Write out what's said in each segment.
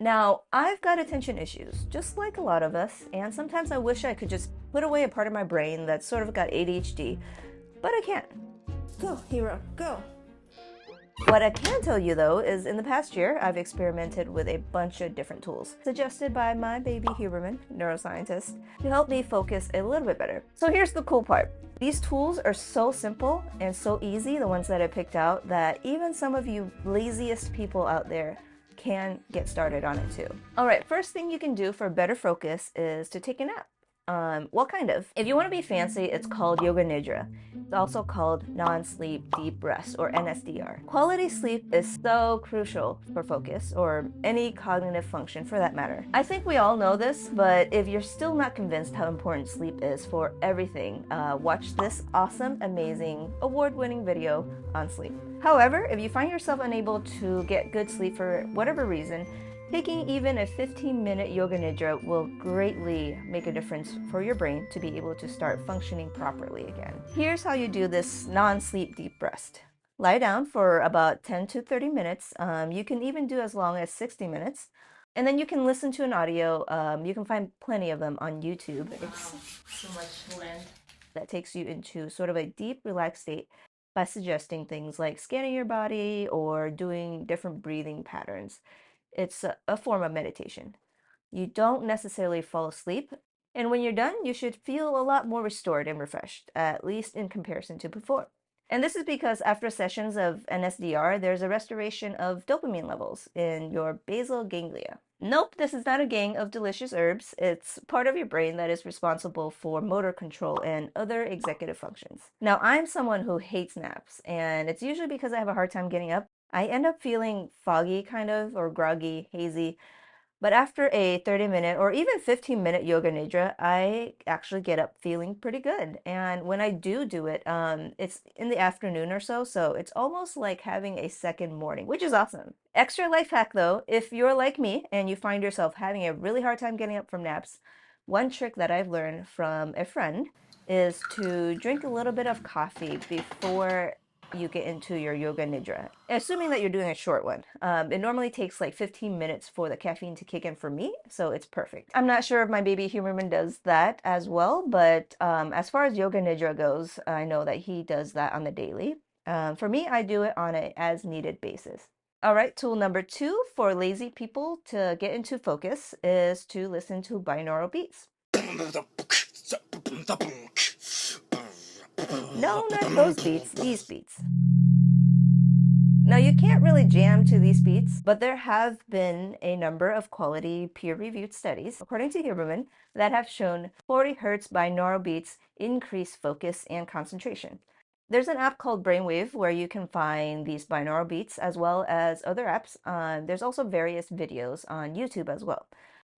Now, I've got attention issues, just like a lot of us, and sometimes I wish I could just put away a part of my brain that's sort of got ADHD, but I can't. Go, hero, go. What I can tell you though is in the past year, I've experimented with a bunch of different tools suggested by my baby Huberman, neuroscientist, to help me focus a little bit better. So here's the cool part. These tools are so simple and so easy, the ones that I picked out, that even some of you laziest people out there can get started on it too. All right, first thing you can do for better focus is to take a nap. What kind of? If you want to be fancy, it's called yoga nidra. It's also called non-sleep deep rest, or NSDR. Quality sleep is so crucial for focus, or any cognitive function for that matter. I think we all know this, but if you're still not convinced how important sleep is for everything, watch this awesome, amazing, award-winning video on sleep. However, if you find yourself unable to get good sleep for whatever reason, taking even a 15-minute yoga nidra will greatly make a difference for your brain to be able to start functioning properly again. Here's how you do this non-sleep deep rest. Lie down for about 10 to 30 minutes. You can even do as long as 60 minutes. And then you can listen to an audio. You can find plenty of them on YouTube. It's so much land. That takes you into sort of a deep, relaxed state by suggesting things like scanning your body or doing different breathing patterns. It's a form of meditation. You don't necessarily fall asleep, and when you're done, you should feel a lot more restored and refreshed, at least in comparison to before. And this is because after sessions of NSDR, there's a restoration of dopamine levels in your basal ganglia. Nope, this is not a gang of delicious herbs. It's part of your brain that is responsible for motor control and other executive functions. Now, I'm someone who hates naps, and it's usually because I have a hard time getting up. I end up feeling foggy kind of, or groggy, hazy. But after a 30-minute or even 15-minute yoga nidra, I actually get up feeling pretty good. And when I do it, it's in the afternoon or so, so it's almost like having a second morning, which is awesome. Extra life hack though, if you're like me and you find yourself having a really hard time getting up from naps, one trick that I've learned from a friend is to drink a little bit of coffee before you get into your yoga nidra, assuming that you're doing a short one. It normally takes like 15 minutes for the caffeine to kick in for me, so it's perfect. I'm not sure if my baby Huberman does that as well, but as far as yoga nidra goes, I know that he does that on the daily. For me, I do it on a as needed basis. All right, tool number 2 for lazy people to get into focus is to listen to binaural beats. No, not those beats, these beats. Now, you can't really jam to these beats, but there have been a number of quality peer-reviewed studies, according to Huberman, that have shown 40 hertz binaural beats increase focus and concentration. There's an app called Brainwave where you can find these binaural beats as well as other apps. There's also various videos on YouTube as well.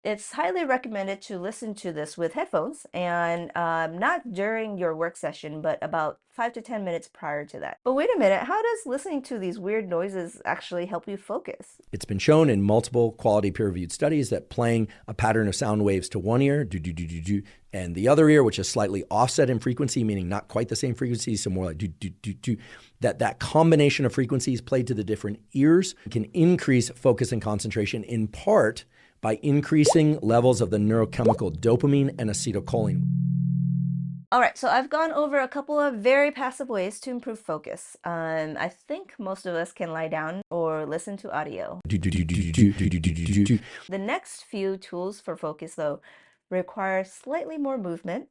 It's highly recommended to listen to this with headphones and not during your work session, but about 5 to 10 minutes prior to that. But wait a minute, how does listening to these weird noises actually help you focus? It's been shown in multiple quality peer-reviewed studies that playing a pattern of sound waves to one ear, do, and the other ear, which is slightly offset in frequency, meaning not quite the same frequency, so more like do, that combination of frequencies played to the different ears can increase focus and concentration in part by increasing levels of the neurochemical dopamine and acetylcholine. All right, so I've gone over a couple of very passive ways to improve focus. I think most of us can lie down or listen to audio. The next few tools for focus, though, require slightly more movement,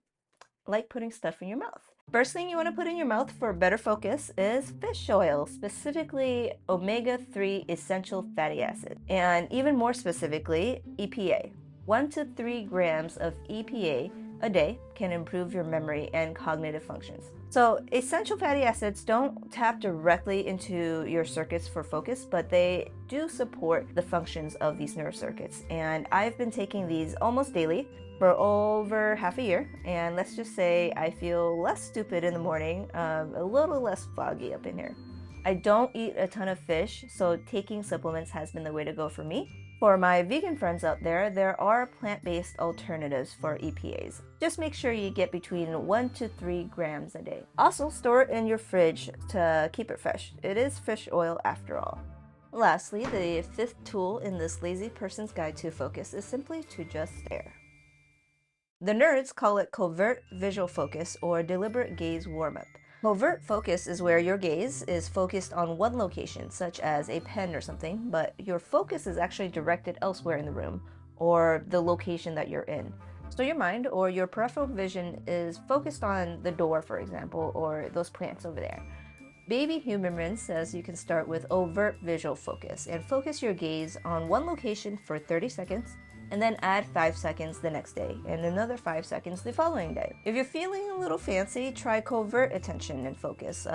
like putting stuff in your mouth. First thing you want to put in your mouth for better focus is fish oil, specifically omega-3 essential fatty acid, and even more specifically, EPA. 1 to 3 grams of EPA a day can improve your memory and cognitive functions. So essential fatty acids don't tap directly into your circuits for focus, but they do support the functions of these neurocircuits. And I've been taking these almost daily for over half a year, and let's just say I feel less stupid in the morning, a little less foggy up in here. I don't eat a ton of fish, so taking supplements has been the way to go for me. For my vegan friends out there, there are plant-based alternatives for EPAs. Just make sure you get between 1 to 3 grams a day. Also, store it in your fridge to keep it fresh. It is fish oil after all. Lastly, the fifth tool in this lazy person's guide to focus is simply to just stare. The nerds call it covert visual focus or deliberate gaze warm-up. Covert focus is where your gaze is focused on one location, such as a pen or something, but your focus is actually directed elsewhere in the room or the location that you're in. So your mind or your peripheral vision is focused on the door, for example, or those plants over there. Baby Huberman says you can start with overt visual focus and focus your gaze on one location for 30 seconds and then add 5 seconds the next day and another 5 seconds the following day. If you're feeling a little fancy, try covert attention and focus,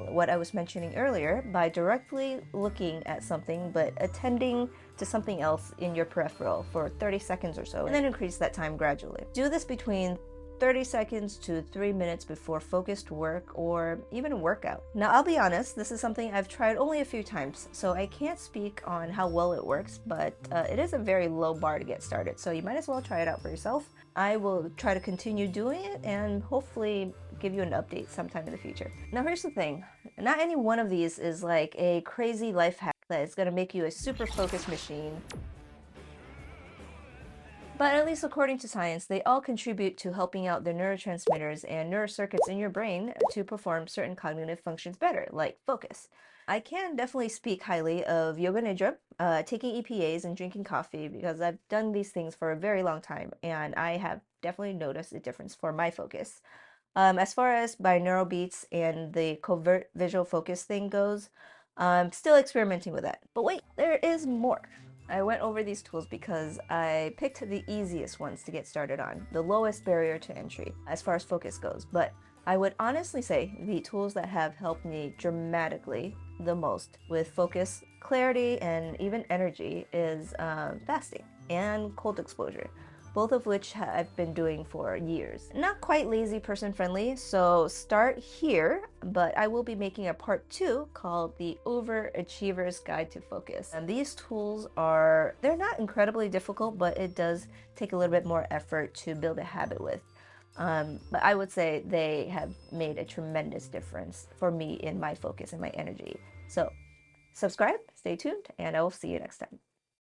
what I was mentioning earlier, by directly looking at something but attending to something else in your peripheral for 30 seconds or so, and then increase that time gradually. Do this between 30 seconds to 3 minutes before focused work or even a workout. Now, I'll be honest, this is something I've tried only a few times, so I can't speak on how well it works, but it is a very low bar to get started, so you might as well try it out for yourself. I will try to continue doing it and hopefully give you an update sometime in the future. Now, here's the thing. Not any one of these is like a crazy life hack that is going to make you a super focused machine. But at least according to science, they all contribute to helping out the neurotransmitters and neurocircuits in your brain to perform certain cognitive functions better, like focus. I can definitely speak highly of yoga nidra, taking EPAs and drinking coffee because I've done these things for a very long time and I have definitely noticed a difference for my focus. As far as binaural beats and the covert visual focus thing goes, I'm still experimenting with that. But wait, there is more. I went over these tools because I picked the easiest ones to get started on, the lowest barrier to entry as far as focus goes. But I would honestly say the tools that have helped me dramatically the most with focus, clarity, and even energy is fasting and cold exposure, both of which I've been doing for years. Not quite lazy person friendly, so start here, but I will be making a part 2 called the Overachiever's Guide to Focus. And these tools they're not incredibly difficult, but it does take a little bit more effort to build a habit with. But I would say they have made a tremendous difference for me in my focus and my energy. So subscribe, stay tuned, and I will see you next time.